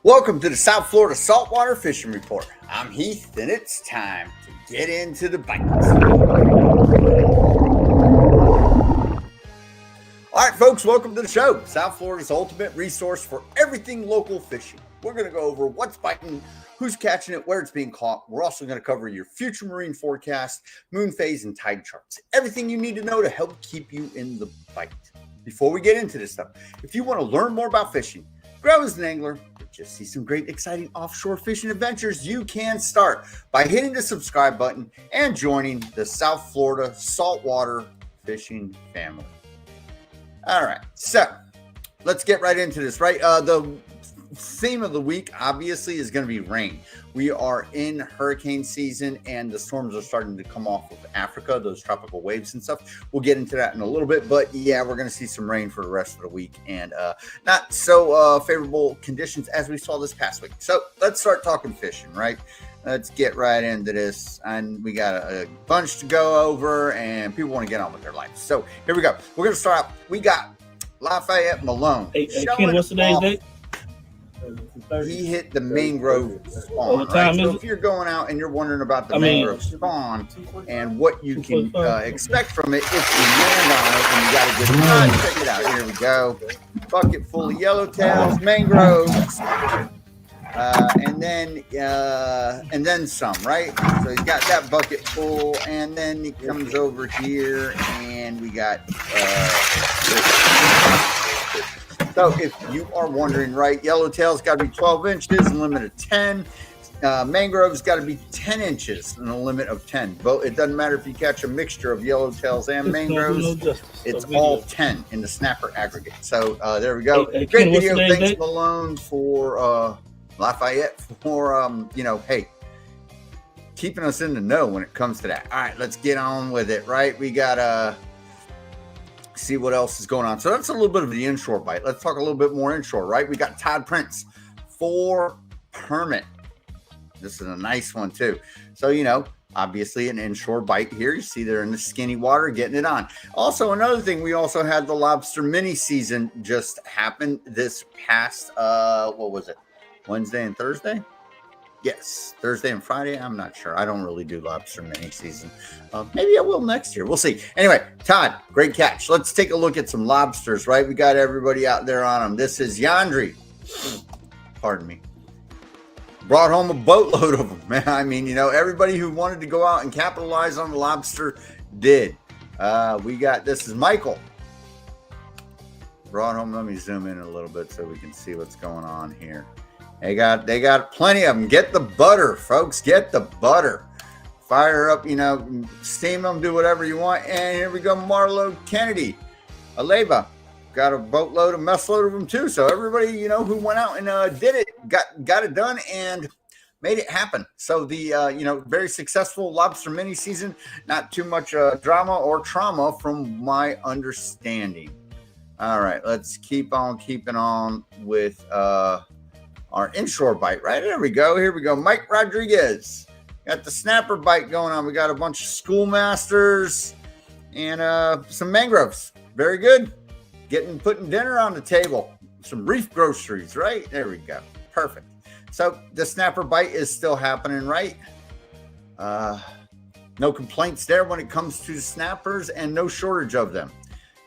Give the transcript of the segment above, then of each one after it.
Welcome to the South Florida Saltwater Fishing Report. I'm Heath, and it's time to get into the bites. All right, folks, welcome to the show. South Florida's ultimate resource for everything local fishing. We're going to go over what's biting, who's catching it, where it's being caught. We're also going to cover your future marine forecast, moon phase, and tide charts. Everything you need to know to help keep you in the bite. Before we get into this stuff, if you want to learn more about fishing, grow as an angler, or just see some great, exciting offshore fishing adventures, you can start by hitting the subscribe button and joining the South Florida Saltwater Fishing family. All right, so let's get right into this, right? The theme of the week, obviously, is going to be rain. We are in hurricane season, and the storms are starting to come off of Africa, those tropical waves and stuff. We'll get into that in a little bit, but yeah, we're going to see some rain for the rest of the week, and not so favorable conditions as we saw this past week. So let's start talking fishing, right? Let's get right into this, and we got a bunch to go over, and people want to get on with their life. So here we go. We're going to start out. We got Lafayette Malone. Hey, Ken, what's today's date? He hit the mangrove spawn, right? So if you're going out and you're wondering about the mangrove spawn and what you can expect from it, if you land on it and you got a good time, check it out. Here we go. Bucket full of yellowtails, mangroves, and then some, right? So he's got that bucket full, and then he comes over here and we got so if you are wondering, right, yellowtail's got to be 12 inches, limit of 10. Mangrove's got to be 10 inches and a limit of 10. But it doesn't matter if you catch a mixture of yellowtails and mangroves. It's all 10 in the snapper aggregate. So there we go. Hey, great Ken, video. Thanks, Malone, for Lafayette, for, hey, keeping us in the know when it comes to that. All right, let's get on with it, right? We got see what else is going on. So that's a little bit of the inshore bite. Let's talk a little bit more inshore, right? We got Todd Prince for permit. This is a nice one too. So, obviously an inshore bite here. You see they're in the skinny water getting it on. Also, another thing, we also had the lobster mini season just happened this past, what was it? Wednesday and Thursday? Yes, Thursday and Friday. I'm not sure. I don't really do lobster mini season. Maybe I will next year. We'll see. Anyway, Todd, great catch. Let's take a look at some lobsters, right? We got everybody out there on them. This is Yandri. Pardon me. Brought home a boatload of them, man. I mean, everybody who wanted to go out and capitalize on the lobster did. We got, this is Michael. Brought home, let me zoom in a little bit so we can see what's going on here. They got plenty of them. Get the butter, folks. Get the butter. Fire up, steam them, do whatever you want. And here we go, Marlo Kennedy. Aleba. Got a boatload, a mess load of them too. So everybody, who went out and did it, got it done and made it happen. So the, very successful lobster mini season. Not too much drama or trauma from my understanding. All right, let's keep on keeping on with our inshore bite, right? There we go. Here we go. Mike Rodriguez. Got the snapper bite going on. We got a bunch of schoolmasters and some mangroves. Very good. Putting dinner on the table. Some reef groceries, right? There we go. Perfect. So the snapper bite is still happening, right? No complaints there when it comes to snappers and no shortage of them.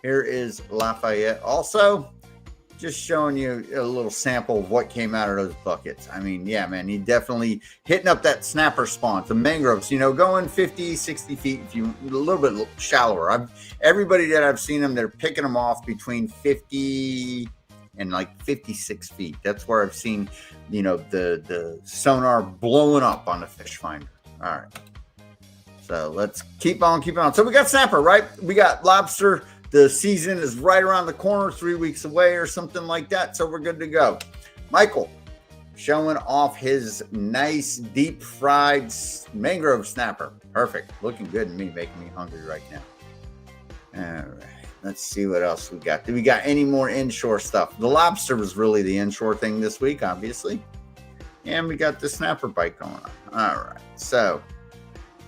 Here is Lafayette also. Just showing you a little sample of what came out of those buckets. I mean, yeah, man, he definitely hitting up that snapper spawn. The mangroves, going 50, 60 feet, if you a little bit shallower. Everybody that I've seen them, they're picking them off between 50 and like 56 feet. That's where I've seen, the sonar blowing up on the fish finder. All right. So let's keep on keeping on. So we got snapper, right? We got lobster. The season is right around the corner, 3 weeks away or something like that. So we're good to go. Michael showing off his nice deep fried mangrove snapper. Perfect. Looking good to me, making me hungry right now. All right. Let's see what else we got. Do we got any more inshore stuff? The lobster was really the inshore thing this week, obviously. And we got the snapper bite going on. All right. So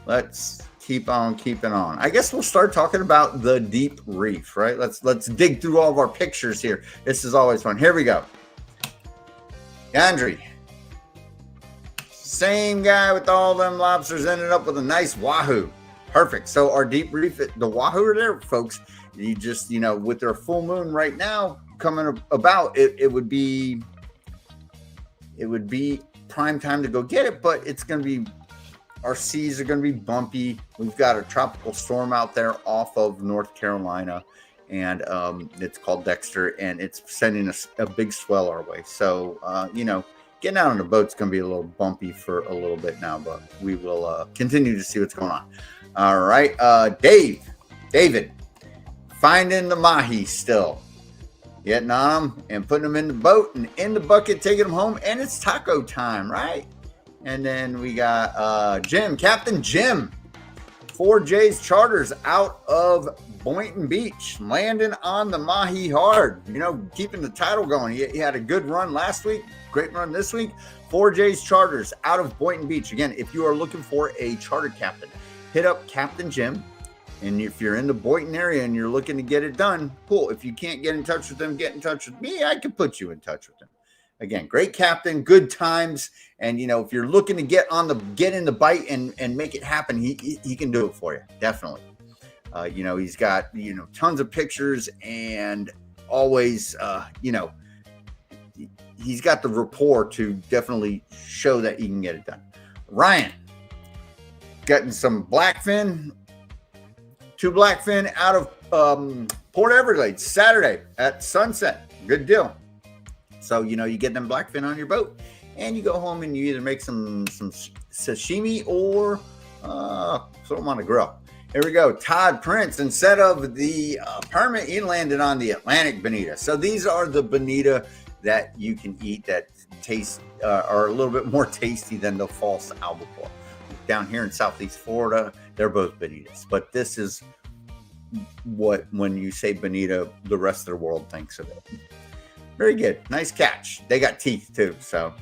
let's keep on keeping on. I guess we'll start talking about the deep reef, right? Let's dig through all of our pictures here. This is always fun. Here we go. Andri. Same guy with all them lobsters ended up with a nice wahoo. Perfect. So our deep reef, the wahoo are there, folks. You just, you know, with their full moon right now coming about, it would be prime time to go get it, but it's going to be, our seas are going to be bumpy. We've got a tropical storm out there off of North Carolina, and it's called Dexter, and it's sending a big swell our way. So, you know, getting out on the boat's going to be a little bumpy for a little bit now, but we will continue to see what's going on. All right. David, finding the mahi still. Getting on them and putting them in the boat and in the bucket, taking them home. And it's taco time, right? And then we got Captain Jim. 4J's charters out of Boynton Beach, landing on the mahi hard. You know, keeping the Tidal going. He had a good run last week. Great run this week. 4J's charters out of Boynton Beach. Again, if you are looking for a charter captain, hit up Captain Jim. And if you're in the Boynton area and you're looking to get it done, cool. If you can't get in touch with them, get in touch with me. I can put you in touch with them. Again, great captain, good times. And, you know, if you're looking to get in the bite and make it happen, he can do it for you. Definitely. You know, he's got, you know, tons of pictures and always, you know, he's got the rapport to definitely show that he can get it done. Ryan, getting some blackfin. 2 blackfin out of Port Everglades Saturday at sunset. Good deal. So, you know, you get them blackfin on your boat and you go home and you either make some sashimi or throw them on the grill. Here we go. Todd Prince, instead of the permit, he landed on the Atlantic bonita. So these are the bonita that you can eat that taste are a little bit more tasty than the false albacore. Down here in Southeast Florida, they're both bonitas, but this is what, when you say bonita, the rest of the world thinks of it. Very good. Nice catch. They got teeth too. So,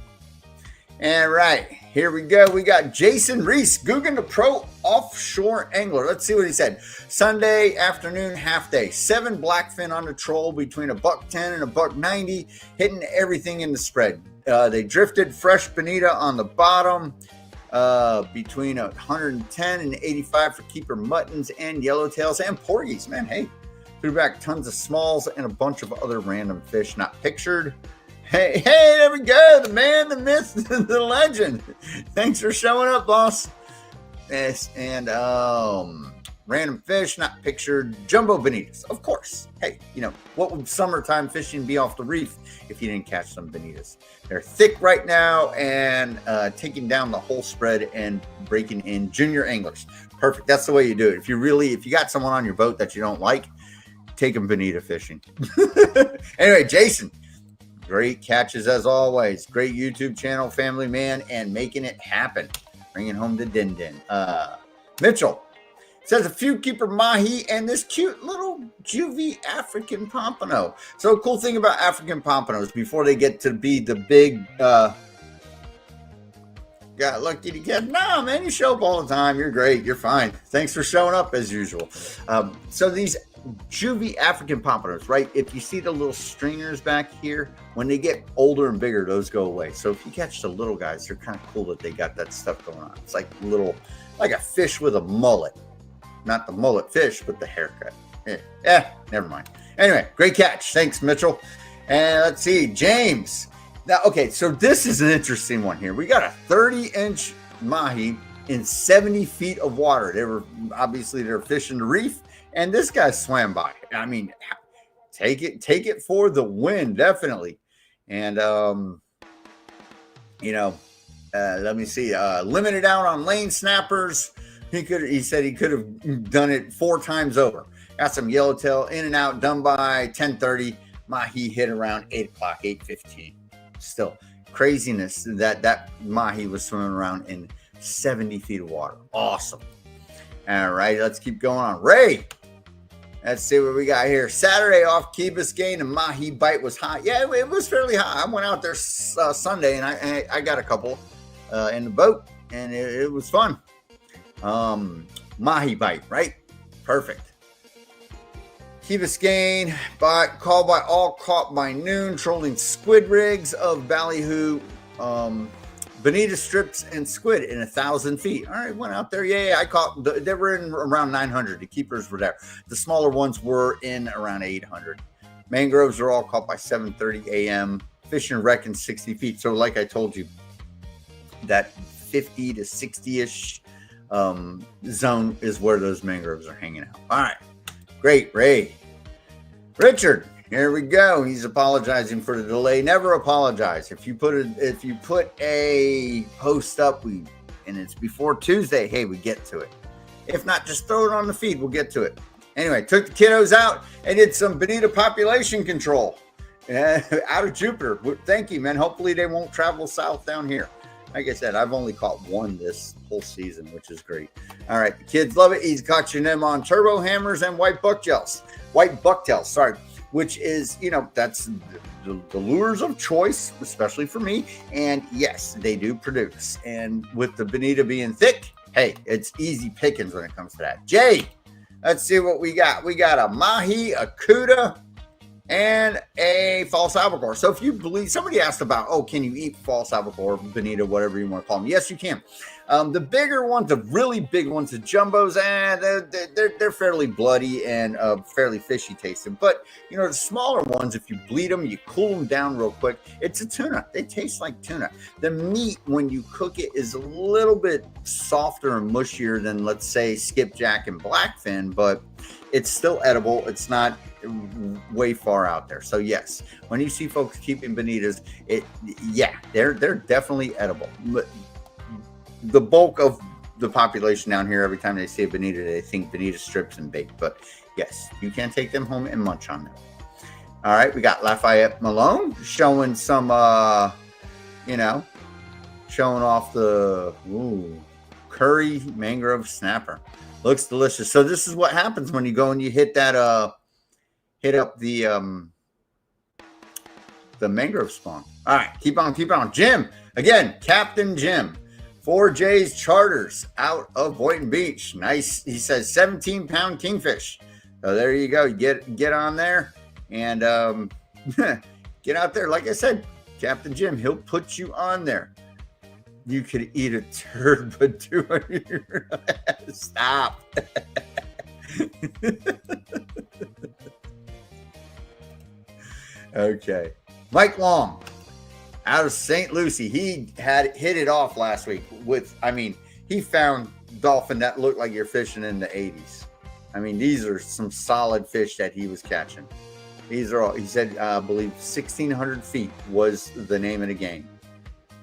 all right, here we go. We got Jason Reese, Guggen the Pro offshore angler. Let's see what he said. Sunday afternoon, half day, 7 blackfin on the troll between $1.10 and $1.90, hitting everything in the spread. They drifted fresh bonita on the bottom. Between 110 and 85 for keeper muttons and yellowtails and porgies. Man, hey, threw back tons of smalls and a bunch of other random fish not pictured. Hey, there we go. The man, the myth, the legend. Thanks for showing up, boss. Yes, and random fish not pictured. Jumbo bonitas, of course. Hey, you know, what would summertime fishing be off the reef if you didn't catch some bonitas? They're thick right now and taking down the whole spread and breaking in junior anglers. Perfect. That's the way you do it. If you got someone on your boat that you don't like, take them bonita fishing. Anyway, Jason, great catches as always. Great YouTube channel, family man, and making it happen. Bringing home the din din. Mitchell says a few keeper mahi and this cute little juvie African pompano. So cool thing about African pompanos, before they get to be the big, got lucky to get, no, man, you show up all the time. You're great. You're fine. Thanks for showing up as usual. So these juvie African pompanos, right? If you see the little stringers back here, when they get older and bigger, those go away. So if you catch the little guys, they're kind of cool that they got that stuff going on. It's like like a fish with a mullet. Not the mullet fish, but the haircut. Never mind. Anyway, great catch. Thanks, Mitchell. And let's see, James. Now, okay, so this is an interesting one here. We got a 30-inch mahi in 70 feet of water. They're fishing the reef, and this guy swam by. I mean, take it for the win, definitely. And you know, let me see. Limited out on lane snappers. He said he could have done it 4 times over. Got some yellowtail in and out, done by 10:30. Mahi hit around 8 o'clock, 8:15. Still craziness that mahi was swimming around in 70 feet of water. Awesome. All right, let's keep going on. Ray, let's see what we got here. Saturday off Key Biscayne, and mahi bite was high. Yeah, it was fairly high. I went out there Sunday, and I got a couple in the boat, and it was fun. Mahi bite, right? Perfect. Key Biscayne, called by all, caught by noon, trolling squid rigs of ballyhoo, bonita strips and squid in 1,000 feet. All right, went out there. Yeah, I caught. They were in around 900. The keepers were there. The smaller ones were in around 800. Mangroves are all caught by 7:30 a.m. Fishing wreck in 60 feet. So, like I told you, that 50 to 60-ish zone is where those mangroves are hanging out. All right, great, Ray. Richard, here we go. He's apologizing for the delay. Never apologize. If you put a post up, and it's before Tuesday, hey, we get to it. If not, just throw it on the feed. We'll get to it. Anyway, took the kiddos out and did some bonita population control out of Jupiter. Thank you, man. Hopefully they won't travel south down here. Like I said, I've only caught one this whole season, which is great. All right, the kids love it. He's catching them on turbo hammers and white bucktails, sorry, which is, that's the lures of choice, especially for me. And yes, they do produce. And with the bonita being thick, hey, it's easy pickings when it comes to that. Jay, let's see what we got. We got a mahi, a cuda, and a false albacore. So if you believe, somebody asked about, can you eat false albacore, bonita, whatever you want to call them? Yes, you can. The bigger ones, the really big ones, the jumbos, they're fairly bloody and fairly fishy tasting. But, the smaller ones, if you bleed them, you cool them down real quick, it's a tuna. They taste like tuna. The meat, when you cook it, is a little bit softer and mushier than, let's say, skipjack and blackfin, but it's still edible. It's not way far out there. So yes, when you see folks keeping bonitas, they're definitely edible. But the bulk of the population down here, every time they see a bonita, they think bonita strips and bait. But yes, you can take them home and munch on them. All right, we got Lafayette Malone showing some, showing off the curry mangrove snapper. Looks delicious. So this is what happens when you go and you hit that, hit up the mangrove spawn. All right, keep on. Jim, again, Captain Jim. 4J's Charters out of Boynton Beach. Nice. He says 17-pound kingfish. So there you go. Get on there and get out there. Like I said, Captain Jim, he'll put you on there. You could eat a turd, but do it. Stop. Okay. Mike Long out of St. Lucie. He had hit it off last week he found dolphin that looked like you're fishing in the 80s. These are some solid fish that he was catching. These are all, he said, I believe 1,600 feet was the name of the game.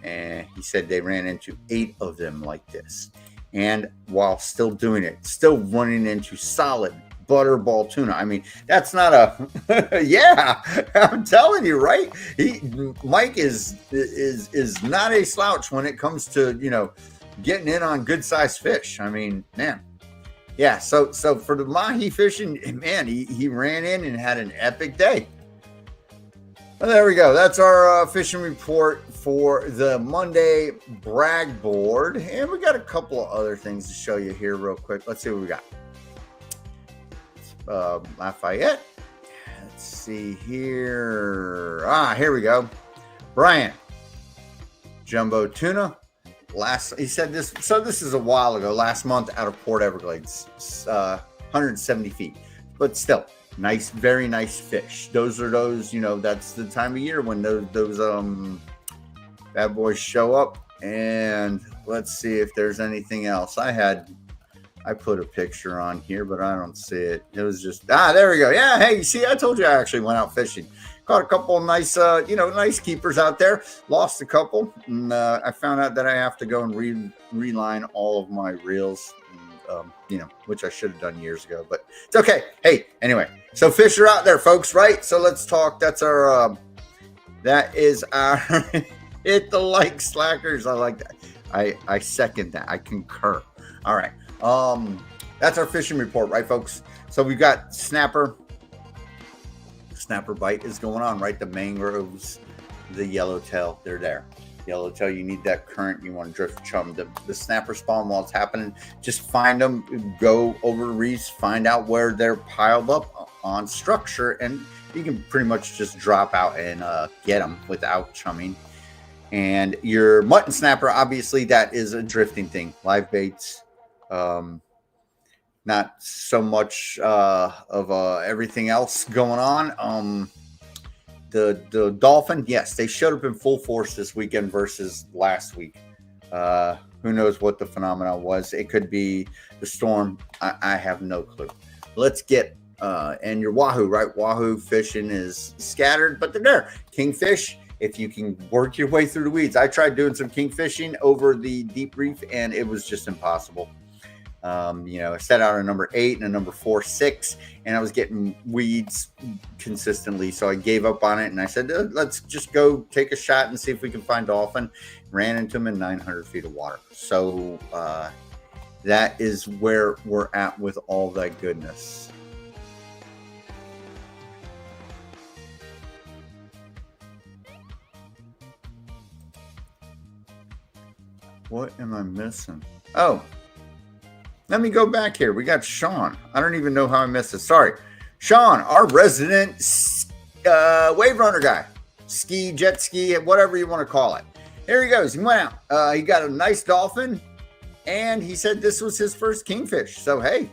And he said they ran into 8 of them like this. And while still doing it, still running into solid butterball tuna. That's not a yeah, I'm telling you, right? Mike is not a slouch when it comes to, getting in on good sized fish. Man. Yeah, so for the mahi fishing, man, he ran in and had an epic day. Well, there we go. That's our fishing report for the Monday brag board. And we got a couple of other things to show you here real quick. Let's see what we got. Lafayette. Let's see here. Here we go. Brian. Jumbo tuna. He said this. So this is a while ago, last month out of Port Everglades, 170 feet. But still, nice, very nice fish. Those, that's the time of year when those bad boys show up. And let's see if there's anything else. I put a picture on here, but I don't see it. It was just, there we go. Yeah, hey, you see, I told you I actually went out fishing. Caught a couple of nice, nice keepers out there. Lost a couple. And I found out that I have to go and reline all of my reels, which I should have done years ago, but it's okay. Hey, anyway, so fish are out there, folks, right? So let's talk. That is our hit the like slackers. I like that. I second that. I concur. All right. That's our fishing report, right, folks? So we've got snapper bite is going on, right? The mangroves, the yellowtail, they're there. Yellowtail, you need that current. You want to drift chum. The snapper spawn while it's happening, just find them, go over reefs, find out where they're piled up on structure, and you can pretty much just drop out and get them without chumming. And your mutton snapper, obviously, that is a drifting thing. Live baits, not so much of everything else going on. The dolphin, yes, they showed up in full force this weekend versus last week. Who knows what the phenomenon was? It could be the storm. I have no clue. Let's get and your wahoo, right? Wahoo fishing is scattered, but they're there. Kingfish, if you can work your way through the weeds. I tried doing some king fishing over the deep reef, and it was just impossible. I set out a number 8 and a number 4, 6, and I was getting weeds consistently. So I gave up on it, and I said, let's just go take a shot and see if we can find dolphin. Ran into them in 900 feet of water. So that is where we're at with all that goodness. What am I missing? Oh, let me go back here. We got Sean. I don't even know how I missed it. Sorry. Sean, our resident wave runner guy. Ski, jet ski, whatever you want to call it. Here he goes. He went out. He got a nice dolphin, and he said this was his first kingfish. So, hey,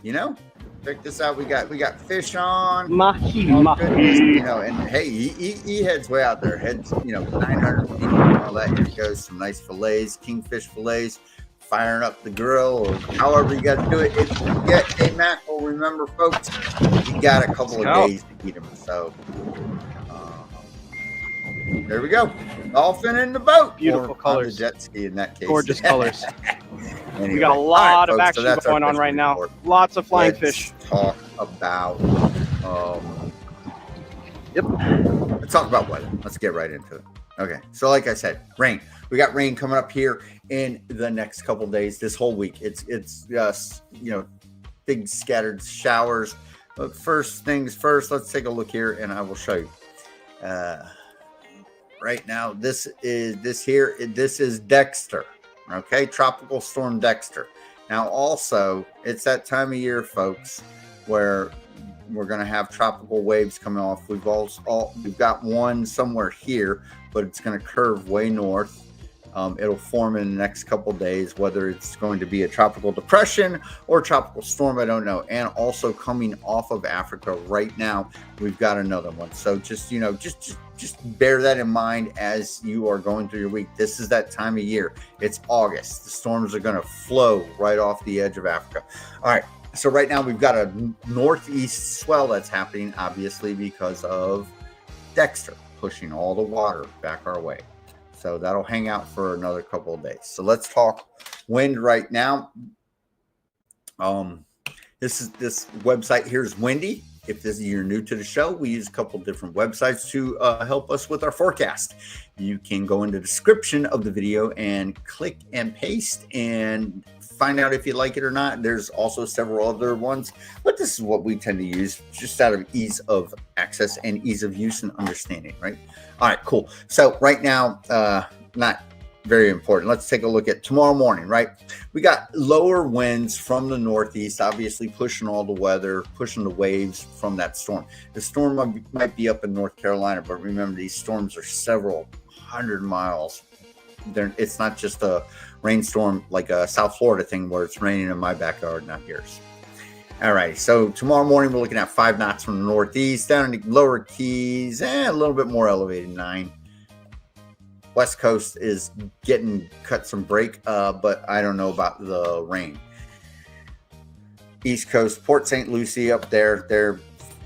check this out. We got fish on. Mahi. And hey, he heads way out there. Heads, 900 feet and all that. Here he goes. Some nice fillets, kingfish fillets. Firing up the grill, or however you got to do it. If you get a mackerel, remember, folks, you got a couple of days to eat them. So there we go. Dolphin in the boat. Beautiful colors. On the jet ski in that case. Gorgeous colors. Anyway, we got a lot of folks, action going on right now. Lots of flying fish. Talk about. Yep. Let's talk about weather. Let's get right into it. Okay. So, like I said, rain. We got rain coming up here in the next couple days. This whole week, it's just big scattered showers. But first things first, let's take a look here, and I will show you. Right now, this is Dexter. Okay, Tropical Storm Dexter. Now, also, it's that time of year, folks, where we're going to have tropical waves coming off. We've got one somewhere here, but it's going to curve way north. It'll form in the next couple days, whether it's going to be a tropical depression or tropical storm, I don't know. And also coming off of Africa right now, we've got another one. So just bear that in mind as you are going through your week. This is that time of year. It's August. The storms are going to flow right off the edge of Africa. All right. So right now we've got a northeast swell that's happening, obviously, because of Dexter pushing all the water back our way. So that'll hang out for another couple of days. So let's talk wind right now. This website here is windy. If you're new to the show, we use a couple different websites to help us with our forecast. You can go in the description of the video and click and paste and find out if you like it or not. There's also several other ones, but this is what we tend to use just out of ease of access and ease of use and understanding, right? All right, cool. So right now, not very important. Let's take a look at tomorrow morning, right? We got lower winds from the northeast, obviously pushing all the weather, pushing the waves from that storm. The storm might be up in North Carolina, but remember, these storms are several hundred miles. It's not just a rainstorm like a South Florida thing where it's raining in my backyard, not yours. All right, so tomorrow morning we're looking at 5 knots from the northeast, down in the lower Keys, and a little bit more elevated, 9. West Coast is getting cut some break, but I don't know about the rain. East Coast, Port St. Lucie up there, they're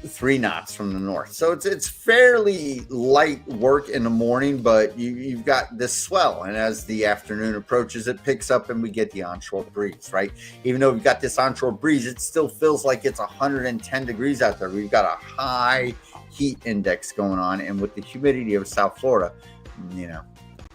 3 knots from the north. So it's fairly light work in the morning, but you've got this swell. And as the afternoon approaches, it picks up and we get the onshore breeze, right? Even though we've got this onshore breeze, it still feels like it's 110 degrees out there. We've got a high heat index going on. And with the humidity of South Florida,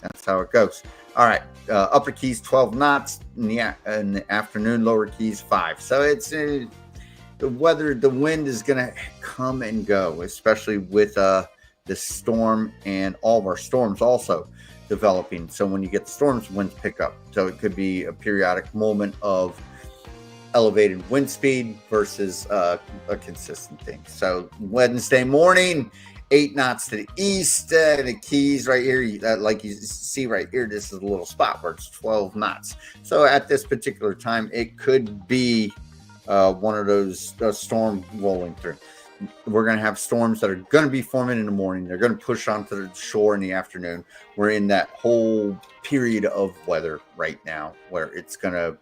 that's how it goes. All right. Upper Keys, 12 knots in the afternoon, lower Keys, 5. So it's the weather, the wind is going to come and go, especially with the storm and all of our storms also developing. So when you get the storms, winds pick up. So it could be a periodic moment of elevated wind speed versus a consistent thing. So Wednesday morning, 8 knots to the east, the Keys right here, like you see right here, this is a little spot where it's 12 knots. So at this particular time, it could be one of those storms rolling through. We're going to have storms that are going to be forming in the morning. They're going to push onto the shore in the afternoon. We're in that whole period of weather right now where it's going to,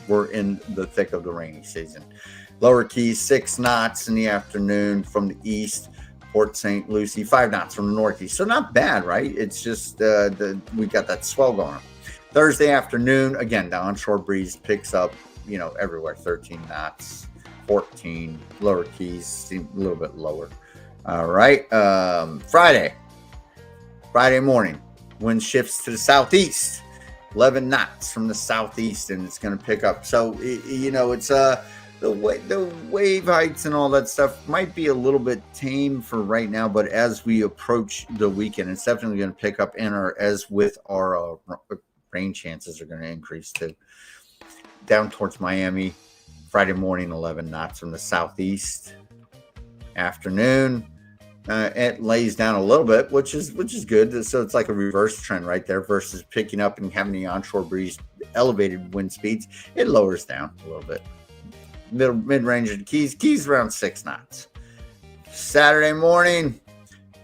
we're in the thick of the rainy season. Lower Keys, 6 knots in the afternoon from the east. Port St. Lucie, 5 knots from the northeast. So not bad, right? It's just we got that swell going on. Thursday afternoon, again, the onshore breeze picks up, everywhere, 13 knots. 14, lower Keys seem a little bit lower. All right. Friday morning, wind shifts to the southeast, 11 knots from the southeast, and it's going to pick up. So it's the wave heights and all that stuff might be a little bit tame for right now, but as we approach the weekend, it's definitely going to pick up. And as with our rain chances are going to increase too. Down towards Miami. Friday morning, 11 knots from the southeast. Afternoon, it lays down a little bit, which is good. So it's like a reverse trend right there versus picking up and having the onshore breeze, elevated wind speeds. It lowers down a little bit. Mid-range of the Keys around 6 knots. Saturday morning,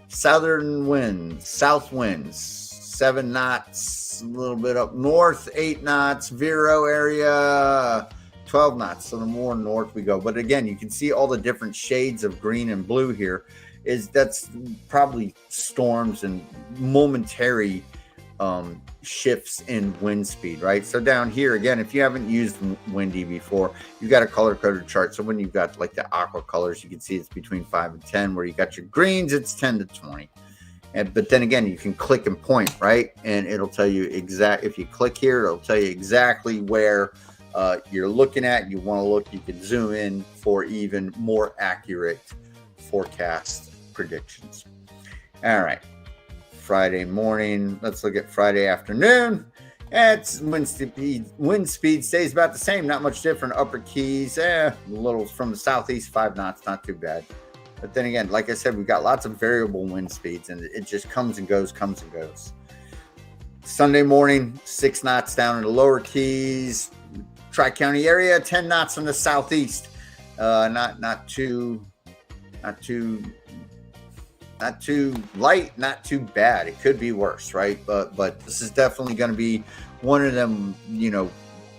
south winds, 7 knots, a little bit up north, 8 knots, Vero area. 12 knots, so the more north we go. But again, you can see all the different shades of green and blue here. That's probably storms and momentary shifts in wind speed, right? So down here, again, if you haven't used Windy before, you've got a color-coded chart. So when you've got like the aqua colors, you can see it's between 5 and 10. Where you got your greens, it's 10 to 20. But then again, you can click and point, right? And it'll tell you if you click here, it'll tell you exactly where you're looking at. You want to look, you can zoom in for even more accurate forecast predictions. All right, Friday morning, let's look at Friday afternoon. It's wind speed stays about the same, not much different. Upper Keys, a little from the southeast, 5 knots, not too bad. But then again, like I said, we've got lots of variable wind speeds, and it just comes and goes. Sunday morning, 6 knots down in the lower Keys. Tri-County area, 10 knots from the southeast. Not too light, not too bad. It could be worse, right? But this is definitely going to be one of them.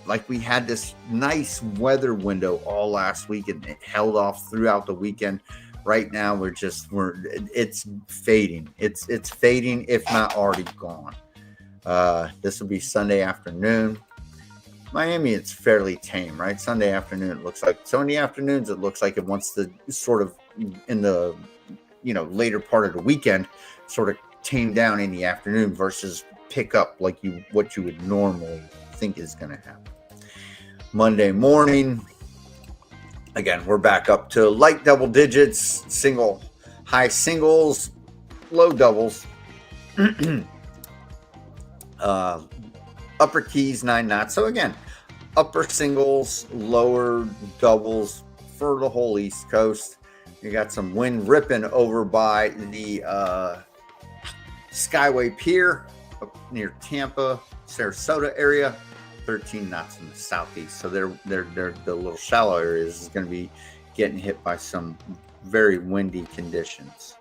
Like we had this nice weather window all last week, and it held off throughout the weekend. Right now, it's fading. It's fading, if not already gone. This will be Sunday afternoon. Miami, it's fairly tame, right? Sunday afternoon, it looks like. So in the afternoons, it looks like it wants to sort of, in the later part of the weekend, sort of tame down in the afternoon versus pick up like what you would normally think is going to happen. Monday morning, again, we're back up to light double digits, high singles, low doubles. Upper Keys, 9 knots. So again, upper singles, lower doubles for the whole East Coast. You got some wind ripping over by the Skyway Pier up near Tampa, Sarasota area. 13 knots in the southeast. So they're the little shallow areas is going to be getting hit by some very windy conditions.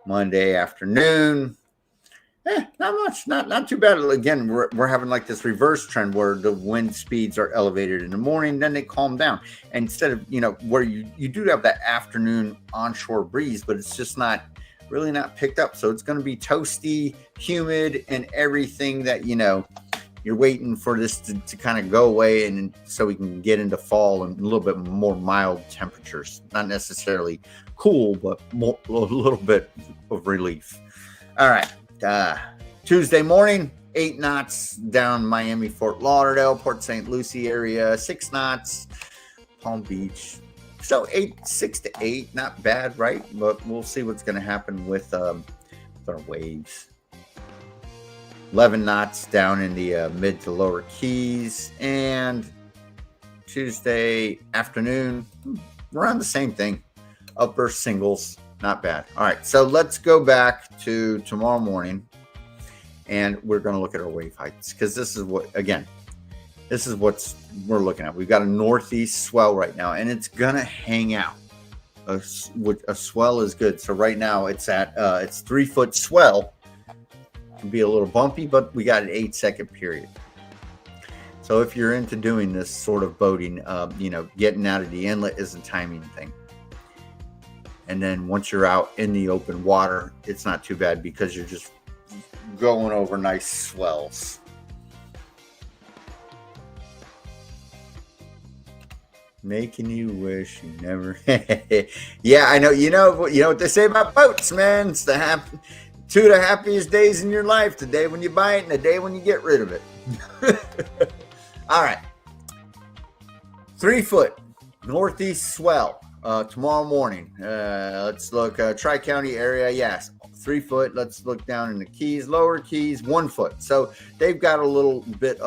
Monday afternoon. Not much, not too bad. Again, we're having like this reverse trend where the wind speeds are elevated in the morning, then they calm down. And instead of, where you do have that afternoon onshore breeze, but it's just not picked up. So it's going to be toasty, humid, and everything that, you're waiting for this to kind of go away, and so we can get into fall and a little bit more mild temperatures. Not necessarily cool, but a little bit of relief. All right. Tuesday morning, 8 knots down Miami, Fort Lauderdale, Port St. Lucie area, 6 knots, Palm Beach. So 6 to 8, not bad, right? But we'll see what's going to happen with our waves. 11 knots down in the mid to lower Keys, and Tuesday afternoon, around the same thing. Upper singles, not bad. All right, so let's go back to tomorrow morning, and we're going to look at our wave heights, because this is what, again, this is what we're looking at. We've got a northeast swell right now, and it's going to hang out. A swell is good. So right now it's at it's 3 foot swell. It'll be a little bumpy, but we got an 8-second period. So if you're into doing this sort of boating, getting out of the inlet is a timing thing. And then once you're out in the open water, it's not too bad because you're just going over nice swells. Making you wish you never. Yeah, I know. You know what they say about boats, man. It's two of the happiest days in your life: the day when you buy it and the day when you get rid of it. All right, 3 foot northeast swell tomorrow morning. Let's look Tri-County area. Yes, 3 foot. Let's look down in the Keys, lower Keys, 1 foot. So they've got a little bit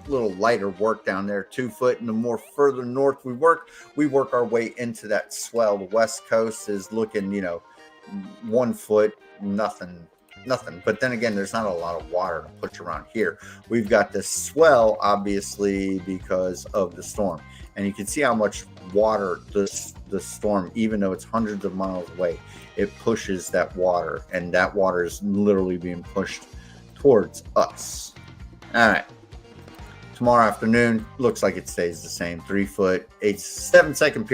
little lighter work down there, 2 foot. And the more further north we work our way into that swell. The west coast is looking 1 foot, nothing. But then again, there's not a lot of water to put around here. We've got this swell, obviously, because of the storm, and you can see how much water the storm, even though it's hundreds of miles away, it pushes that water, and that water is literally being pushed towards us. All right. Tomorrow afternoon, looks like it stays the same. 3 foot, 7-second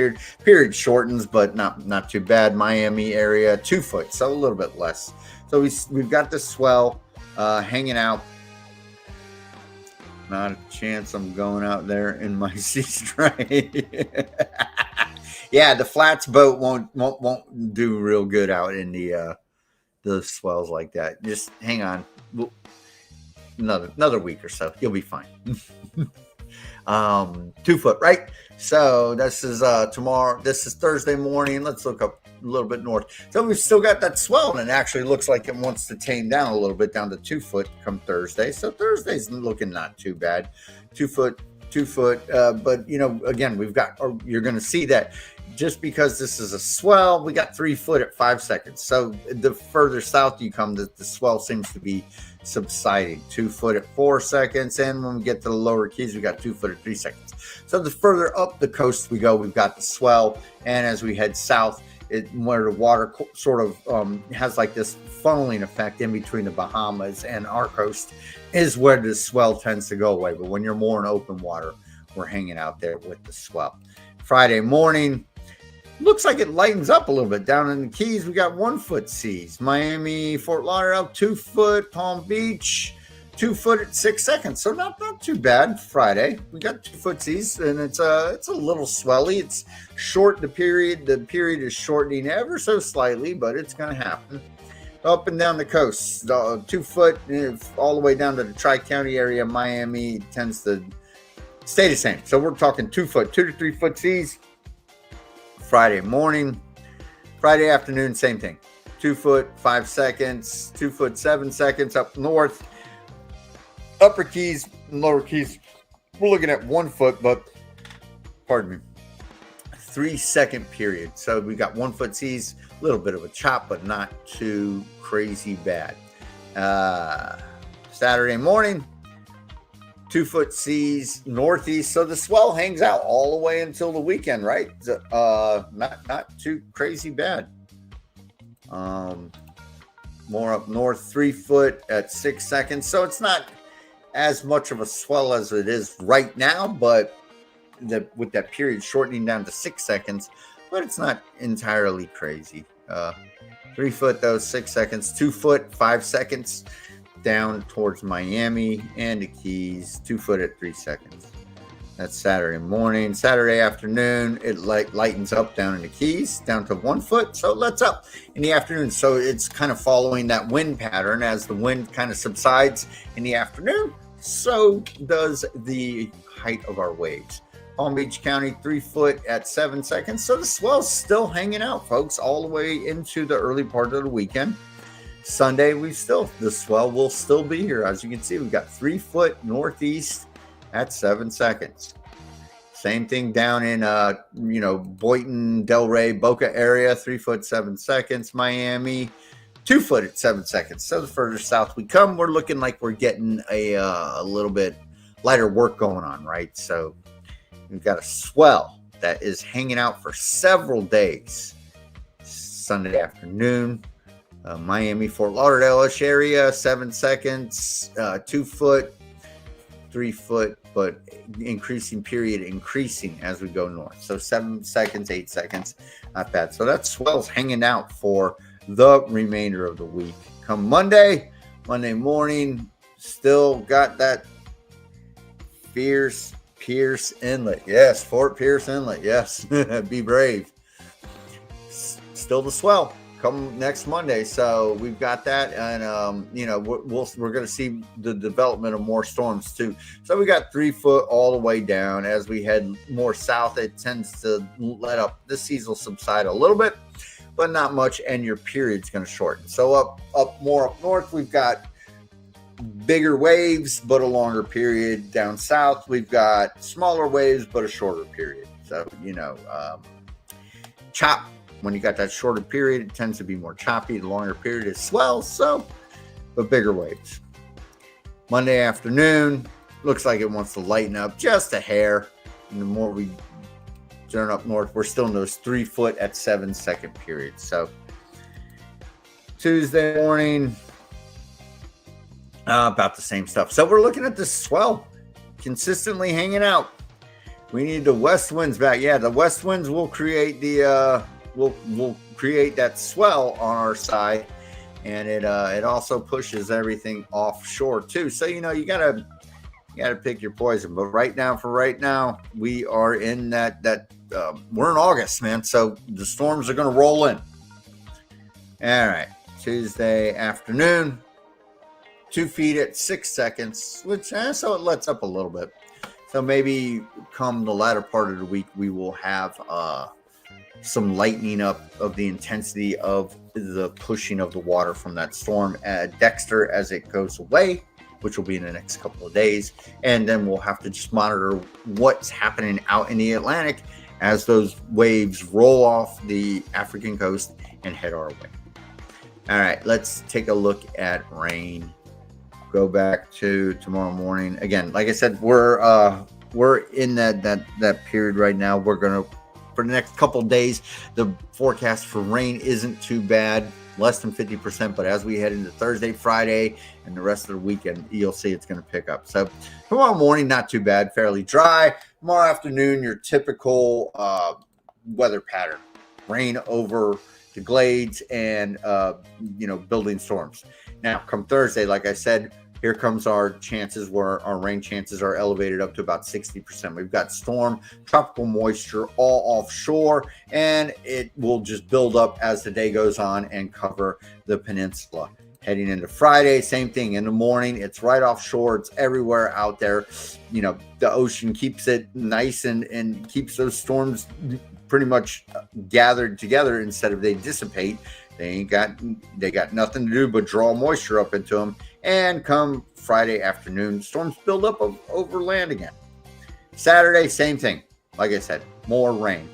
period shortens, but not too bad. Miami area, 2 foot, so a little bit less. So we've got the swell hanging out. Not a chance I'm going out there in my sea strike. Yeah, the flats boat won't do real good out in the swells like that. Just hang on. Another week or so, you'll be fine. 2 foot, right? So this is tomorrow. This is Thursday morning. Let's look up a little bit north. So we've still got that swell, and it actually looks like it wants to tame down a little bit down to 2 foot come Thursday. So Thursday's looking not too bad. 2 foot. But again, you're going to see that just because this is a swell, we got 3 foot at 5 seconds. So the further south you come, the swell seems to be subsiding. 2 foot at 4 seconds, and when we get to the lower Keys, we got 2 foot at 3 seconds. So the further up the coast we go, we've got the swell, and as we head south, where the water sort of has like this funneling effect in between the Bahamas and our coast, is where the swell tends to go away. But when you're more in open water, we're hanging out there with the swell. Friday morning, looks like it lightens up a little bit. Down in the Keys, we got 1 foot seas. Miami, Fort Lauderdale, 2 foot. Palm Beach, 2 foot at 6 seconds. So not too bad. Friday, we got 2 foot seas, and it's a little swelly. It's short. The period is shortening ever so slightly, but it's going to happen. Up and down the coast, 2 foot all the way down to the Tri-County area. Miami tends to stay the same. So we're talking 2 foot, 2 to 3 foot seas. Friday morning. Friday afternoon, same thing. 2 foot, 5 seconds, 2 foot, 7 seconds up north. Upper Keys, lower Keys, we're looking at 1 foot, but pardon me, 3 second period. So we got 1 foot seas, a little bit of a chop, but not too crazy bad. Saturday morning, 2 foot seas northeast. So the swell hangs out all the way until the weekend, right? Not too crazy bad. More up north, 3 foot at 6 seconds. So it's not as much of a swell as it is right now, but with that period shortening down to 6 seconds, but it's not entirely crazy. 3 foot though, 6 seconds, 2 foot, 5 seconds down towards Miami and the Keys, 2 foot at 3 seconds. That's Saturday morning. Saturday afternoon, it lightens up down in the Keys, down to 1 foot. So it lets up in the afternoon. So it's kind of following that wind pattern. As the wind kind of subsides in the afternoon, so does the height of our waves. Palm Beach County, 3 foot at 7 seconds. So the swell's still hanging out, folks, all the way into the early part of the weekend. Sunday, the swell will still be here. As you can see, we've got 3 foot northeast at 7 seconds. Same thing down in, Boynton, Delray, Boca area, 3 foot 7 seconds. Miami, 2 foot at 7 seconds. So the further south we come, we're looking like we're getting a little bit lighter work going on, right? So we've got a swell that is hanging out for several days. Sunday afternoon, Miami, Fort Lauderdale-ish area, 7 seconds, 2 foot, 3 foot, but increasing as we go north. So 7 seconds, 8 seconds, not bad. So that swell's hanging out for the remainder of the week. Come Monday morning, still got that Pierce Inlet. Yes, Fort Pierce Inlet. Yes, be brave. Still the swell come next Monday. So we've got that, and we're going to see the development of more storms too. So we got 3 foot all the way down. As we head more south, it tends to let up. The seas will subside a little bit, but not much, and your period's going to shorten. So up north, we've got bigger waves but a longer period. Down south, we've got smaller waves but a shorter period. So chop. When you got that shorter period, it tends to be more choppy. The longer period is swell, but bigger waves. Monday afternoon, looks like it wants to lighten up just a hair. And the more we turn up north, we're still in those 3 foot at 7 second periods. So Tuesday morning, about the same stuff. So we're looking at this swell consistently hanging out. We need the west winds back. Yeah, the west winds will create the will create that swell on our side, and it also pushes everything offshore too. So you gotta pick your poison. But right now, we are in that we're in August, man. So the storms are gonna roll in. All right, Tuesday afternoon, 2 feet at 6 seconds, which so it lets up a little bit. So maybe come the latter part of the week, we will have some lightening up of the intensity of the pushing of the water from that storm at Dexter as it goes away, which will be in the next couple of days. And then we'll have to just monitor what's happening out in the Atlantic as those waves roll off the African coast and head our way. All right, let's take a look at rain. Go back to tomorrow morning. Again, like I said, we're in that period right now. We're gonna, for the next couple of days, the forecast for rain isn't too bad, less than 50%. But as we head into Thursday, Friday, and the rest of the weekend, you'll see it's going to pick up. So tomorrow morning, not too bad, fairly dry. Tomorrow afternoon, your typical weather pattern: rain over the glades and building storms. Now, come Thursday, like I said, here comes our chances where our rain chances are elevated up to about 60%. We've got storm, tropical moisture all offshore, and it will just build up as the day goes on and cover the peninsula. Heading into Friday, same thing. In the morning, it's right offshore. It's everywhere out there. The ocean keeps it nice and keeps those storms pretty much gathered together instead of they dissipate. They got nothing to do but draw moisture up into them. And come Friday afternoon, storms build up over land again. Saturday, same thing. Like I said, more rain.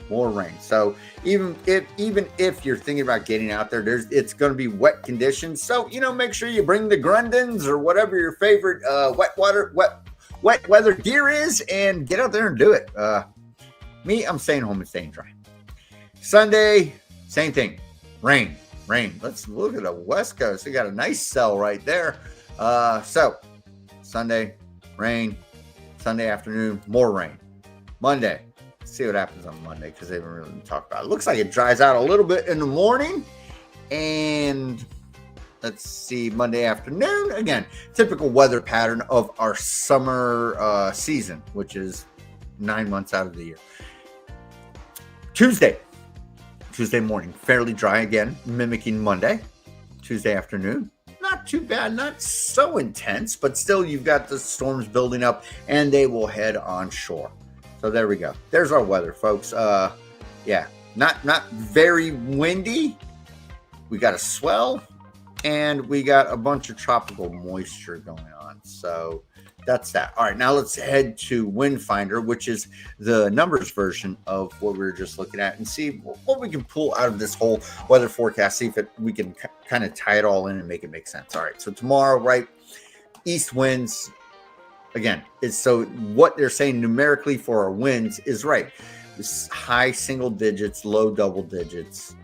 So even if you're thinking about getting out there, it's going to be wet conditions. So make sure you bring the Grundens or whatever your favorite wet weather gear is, and get out there and do it. I'm staying home and staying dry. Sunday, same thing. Rain. Let's look at the West Coast. We got a nice cell right there. So Sunday, rain. Sunday afternoon, more rain. Monday, let's see what happens on Monday, because they haven't really talked about it. Looks like it dries out a little bit in the morning. And let's see, Monday afternoon, again, typical weather pattern of our summer season, which is 9 months out of the year. Tuesday morning, fairly dry again, mimicking Monday. Tuesday afternoon, not too bad, not so intense, but still you've got the storms building up, and they will head on shore. So there we go. There's our weather, folks. Not very windy. We got a swell, and we got a bunch of tropical moisture going on. on. So that's that. All right, now let's head to WindFinder, which is the numbers version of what we were just looking at, and see what we can pull out of this whole weather forecast, see if we can kind of tie it all in and make it make sense. All right, so tomorrow, right, east winds, again, so what they're saying numerically for our winds is right. It's high single digits, low double digits.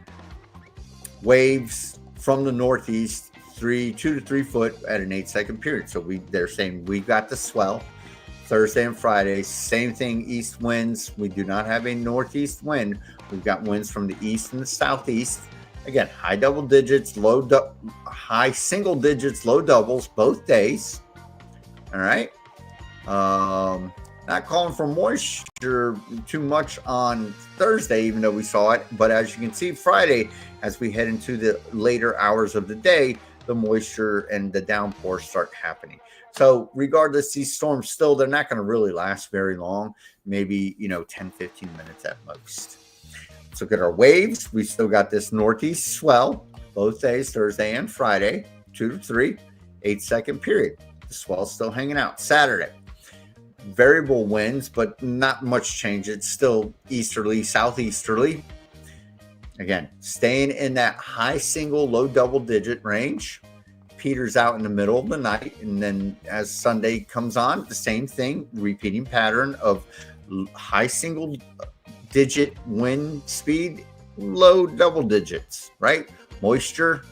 Waves from the northeast, 2 to 3 foot at an 8-second period. So they're saying we got the swell Thursday and Friday. Same thing, east winds. We do not have a northeast wind. We've got winds from the east and the southeast. Again, high double digits, high single digits, low doubles both days. All right. Not calling for moisture too much on Thursday, even though we saw it. But as you can see, Friday, as we head into the later hours of the day, the moisture and the downpours start happening. So regardless, these storms still, they're not going to really last very long. Maybe, 10, 15 minutes at most. Let's look at our waves. We still got this northeast swell both days, Thursday and Friday, 2 to 3, 8-second period. The swell's still hanging out. Saturday, variable winds, but not much change. It's still easterly, southeasterly. Again, staying in that high single, low double digit range. Peters out in the middle of the night. And then as Sunday comes on, the same thing, repeating pattern of high single digit wind speed, low double digits, right? Moisture,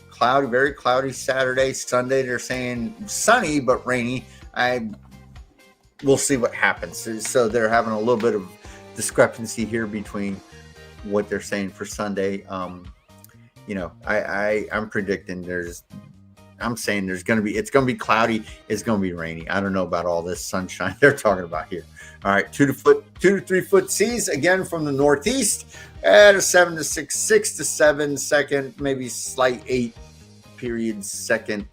cloudy, very cloudy Saturday. Sunday, they're saying sunny, but rainy. We'll see what happens. So they're having a little bit of discrepancy here between what they're saying for Sunday. I'm predicting it's going to be cloudy. It's going to be rainy. I don't know about all this sunshine they're talking about here. All right. 2 to 3 foot seas again from the northeast at a 6 to 7 second, maybe slight 8-second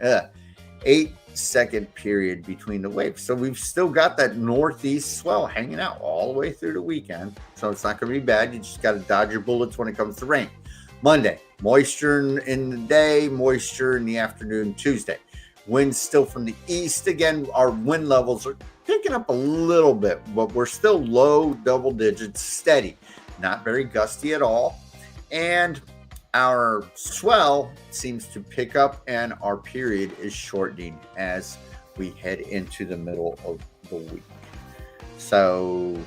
period between the waves. So we've still got that northeast swell hanging out all the way through the weekend. So it's not going to be bad. You just got to dodge your bullets when it comes to rain. Monday, moisture in the day, moisture in the afternoon. Tuesday, winds still from the east. Again, our wind levels are picking up a little bit, but we're still low double digits, steady, not very gusty at all. And our swell seems to pick up, and our period is shortening as we head into the middle of the week. So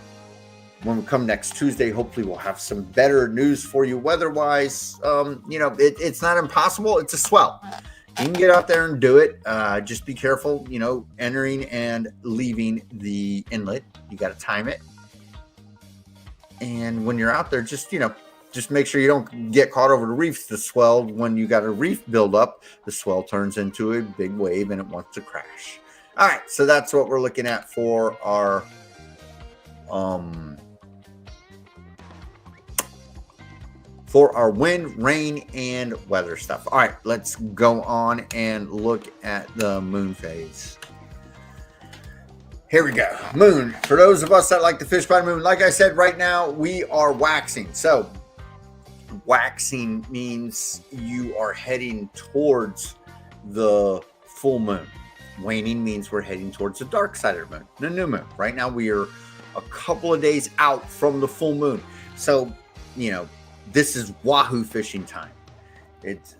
when we come next Tuesday, hopefully we'll have some better news for you weather-wise. It's not impossible. It's a swell. You can get out there and do it. Just be careful, entering and leaving the inlet. You got to time it. And when you're out there, just make sure you don't get caught over the reefs. The swell, when you got a reef build up, the swell turns into a big wave and it wants to crash. All right, so that's what we're looking at for our wind, rain, and weather stuff. All right, let's go on and look at the moon phase. Here we go. Moon. For those of us that like to fish by the moon, like I said, right now we are waxing. So waxing means you are heading towards the full moon. Waning means we're heading towards the dark side of the moon, the new moon. Right now we are a couple of days out from the full moon. So, this is wahoo fishing time. It's,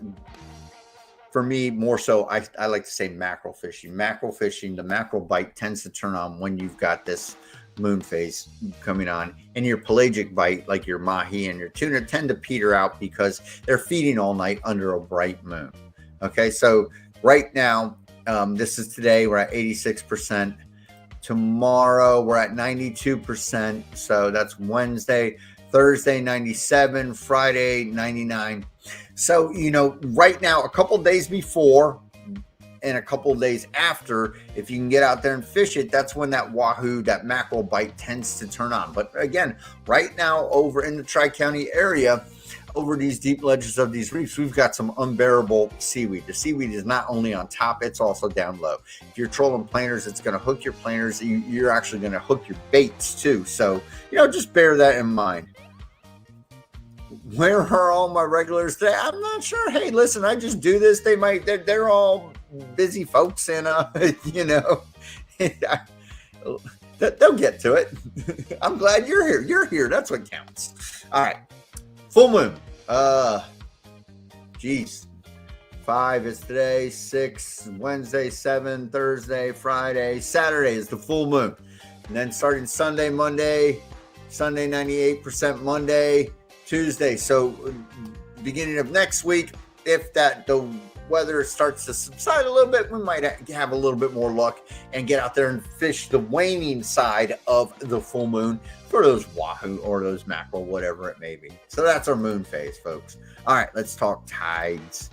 for me, more so, I like to say mackerel fishing. Mackerel fishing, the mackerel bite tends to turn on when you've got this moon phase coming on. And your pelagic bite, like your mahi and your tuna, tend to peter out because they're feeding all night under a bright moon. Okay, so right now, this is today, we're at 86%. Tomorrow, we're at 92%. So that's Wednesday. Thursday, 97, Friday, 99. So, right now, a couple days before and a couple days after, if you can get out there and fish it, that's when that wahoo, that mackerel bite tends to turn on. But again, right now over in the Tri-County area, over these deep ledges of these reefs, we've got some unbearable seaweed. The seaweed is not only on top, it's also down low. If you're trolling planers, it's going to hook your planers. You're actually going to hook your baits too. So, just bear that in mind. Where are all my regulars today? I'm not sure. Hey, listen, I just do this. They're all busy folks, and you know, they'll get to it. I'm glad you're here. You're here. That's what counts. All right. Full moon. Geez. 5 is today, 6, Wednesday, 7, Thursday, Friday, Saturday is the full moon. And then starting Sunday, Monday, Sunday 98%, Monday, Tuesday. So beginning of next week, if the weather starts to subside a little bit, we might have a little bit more luck and get out there and fish the waning side of the full moon for those wahoo or those mackerel, whatever it may be. So that's our moon phase, folks. All right, let's talk tides.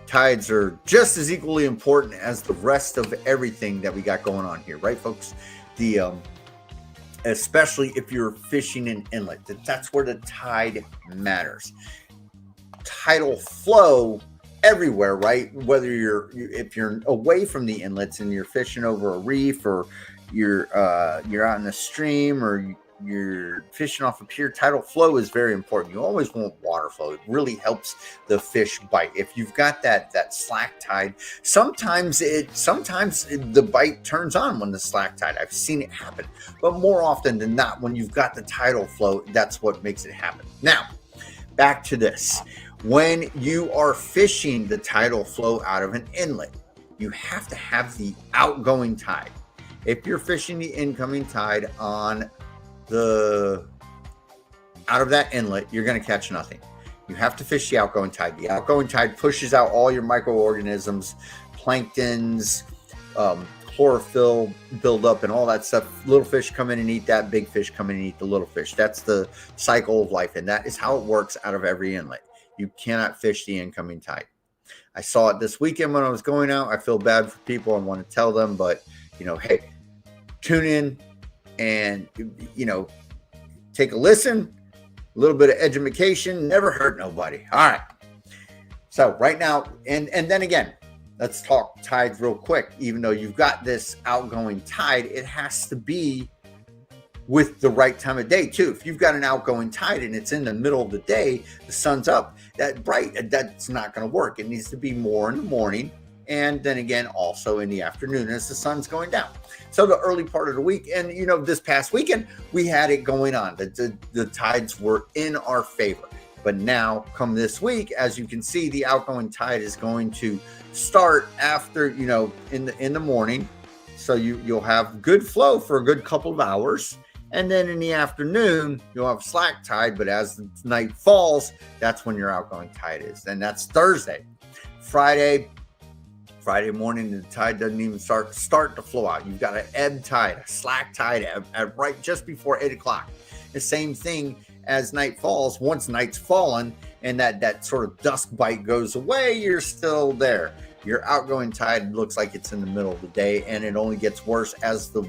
Tides are just as equally important as the rest of everything that we got going on here, right, folks? Especially if you're fishing an inlet, that's where the tide matters. Tidal flow everywhere, right? Whether if you're away from the inlets and you're fishing over a reef, or you're out in the stream, or you're fishing off a pier, tidal flow is very important. You always want water flow. It really helps the fish bite. If you've got that slack tide, sometimes the bite turns on when the slack tide. I've seen it happen, but more often than not, when you've got the tidal flow, that's what makes it happen. Now, back to this. When you are fishing the tidal flow out of an inlet, you have to have the outgoing tide. If you're fishing the incoming tide out of that inlet, you're going to catch nothing. You have to fish the outgoing tide. The outgoing tide pushes out all your microorganisms, planktons, chlorophyll buildup, and all that stuff. Little fish come in and eat that. Big fish come in and eat the little fish. That's the cycle of life, and that is how it works out of every inlet. You cannot fish the incoming tide. I saw it this weekend when I was going out. I feel bad for people. I want to tell them, but hey, tune in and take a listen. A little bit of education never hurt nobody. All right. So right now, and then again, let's talk tides real quick. Even though you've got this outgoing tide, it has to be with the right time of day too. If you've got an outgoing tide and it's in the middle of the day, the sun's up, that's not going to work. It needs to be more in the morning, and then again also in the afternoon as the sun's going down. So the early part of the week, and this past weekend we had it going on. The tides were in our favor. But now come this week, as you can see, the outgoing tide is going to start after in the morning. So you'll have good flow for a good couple of hours. And then in the afternoon, you'll have slack tide. But as the night falls, that's when your outgoing tide is. And that's Thursday. Friday morning, the tide doesn't even start to flow out. You've got an ebb tide, a slack tide at right just before 8 o'clock. The same thing as night falls. Once night's fallen and that sort of dusk bite goes away, you're still there. Your outgoing tide looks like it's in the middle of the day, and it only gets worse as the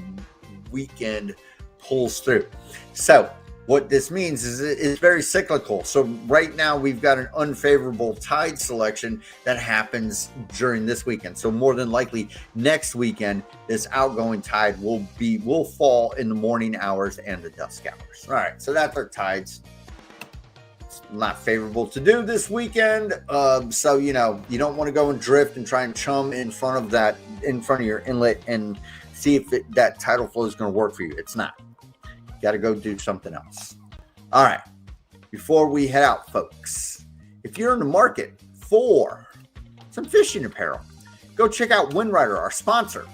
weekend pulls through. So what this means is it's very cyclical. So right now we've got an unfavorable tide selection that happens during this weekend. So more than likely next weekend, this outgoing tide will fall in the morning hours and the dusk hours. All right, so that's our tides. It's not favorable to do this weekend. So you don't want to go and drift and try and chum in front of your inlet and see if that tidal flow is going to work for you. It's not. Got to go do something else. All right. Before we head out, folks, if you're in the market for some fishing apparel, go check out WindRider, our sponsor.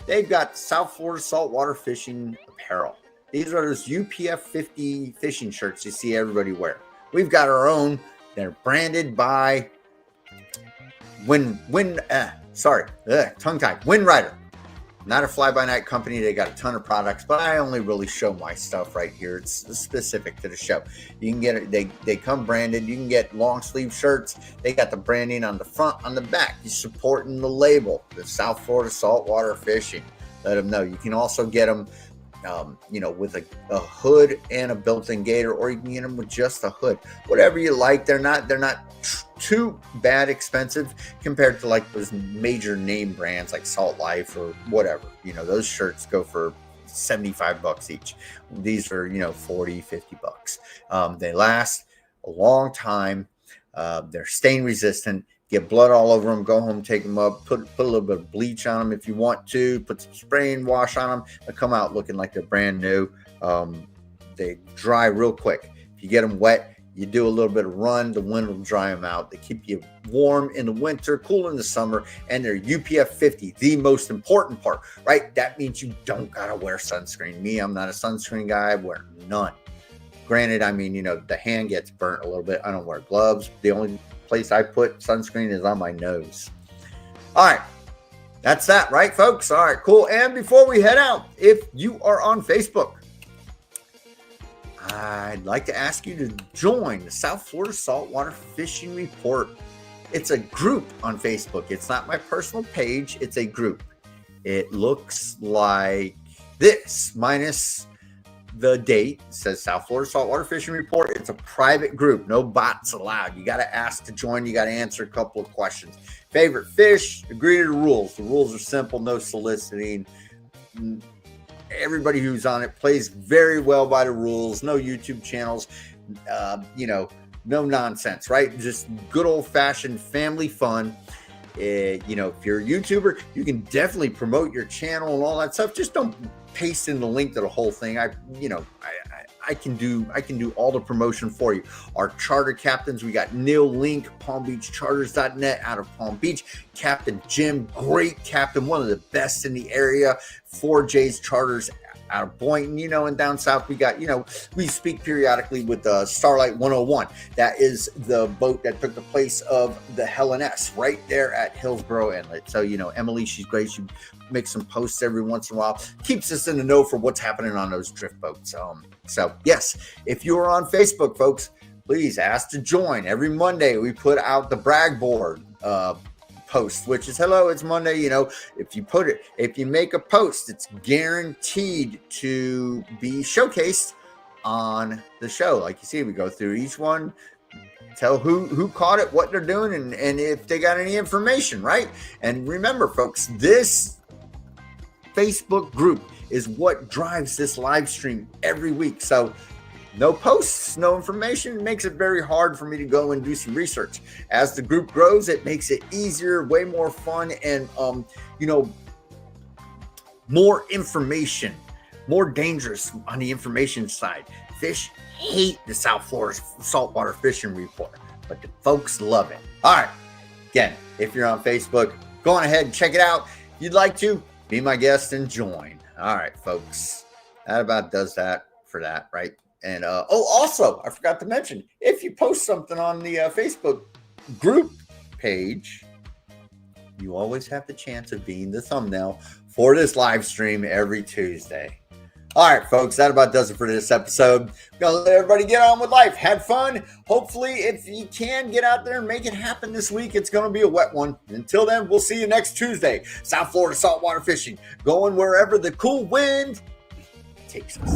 They've got South Florida Saltwater Fishing Apparel. These are those UPF 50 fishing shirts you see everybody wear. We've got our own. They're branded by WindRider. Not a fly-by-night company. They got a ton of products, but I only really show my stuff right here. It's specific to the show. You can get it. They come branded. You can get long sleeve shirts. They got the branding on the front, on the back. You're supporting the label, the South Florida Saltwater Fishing. Let them know. You can also get them, with a hood and a built-in gator, or you can get them with just a hood. Whatever you like. They're not too bad expensive compared to like those major name brands like Salt Life or whatever. Those shirts go for $75 each. These are $40-$50. They last a long time. They're stain resistant. get blood all over them, go home, take them up, put a little bit of bleach on them if you want to, put some spray and wash on them. They'll come out looking like they're brand new. They dry real quick. If you get them wet, you do a little bit of run, the wind will dry them out. They keep you warm in the winter, cool in the summer, and they're UPF 50, the most important part, right? That means you don't gotta wear sunscreen. Me, I'm not a sunscreen guy, I wear none. Granted, I mean, you know, the hand gets burnt a little bit. I don't wear gloves. The only place I put sunscreen is on my nose. All right, that's that, right, folks? All right, cool. And before we head out, if you are on Facebook, I'd like to ask you to join the South Florida Saltwater Fishing Report. It's a group on Facebook. It's not my personal page. It's a group. It looks like this, minus the date. It says South Florida Saltwater Fishing Report. It's a private group. No bots allowed. You got to ask to join. You got to answer a couple of questions. Favorite fish, agree to the rules. The rules are simple. No soliciting. Everybody who's on it plays very well by the rules. No YouTube channels, you know, no nonsense, right? Just good old-fashioned family fun. You know, if you're a YouTuber, you can definitely promote your channel and all that stuff. Just don't paste in the link to the whole thing. I can do all the promotion for you. Our charter captains, we got Neil Link, PalmBeachCharters.net out of Palm Beach. Captain Jim, great captain, one of the best in the area. 4J's Charters out of Boynton, you know, and down south we got, you know, we speak periodically with Starlight 101. That is the boat that took the place of the Helen S right there at Hillsborough Inlet. So, you know, Emily, she's great. She makes some posts every once in a while, keeps us in the know for what's happening on those drift boats. So yes, if you are on Facebook, folks, please ask to join. Every Monday we put out the brag board post, which is hello, it's Monday. You know, if you make a post, it's guaranteed to be showcased on the show. Like you see, we go through each one, tell who caught it, what they're doing, and if they got any information, right? And remember, folks, this Facebook group is what drives this live stream every week. So no posts, no information. It makes it very hard for me to go and do some research. As the group grows, it makes it easier, way more fun, and you know, more information, more dangerous on the information side. Fish hate the South Florida Saltwater Fishing Report, but the folks love it. All right, again, if you're on Facebook, go on ahead and check it out. If you'd like to, be my guest and join. All right, folks, that about does that for that, right? And also, I forgot to mention, if you post something on the Facebook group page, you always have the chance of being the thumbnail for this live stream every Tuesday. All right, folks, that about does it for this episode. I'm going to let everybody get on with life. Have fun. Hopefully, if you can, get out there and make it happen this week. It's going to be a wet one. Until then, we'll see you next Tuesday. South Florida Saltwater Fishing, going wherever the cool wind takes us.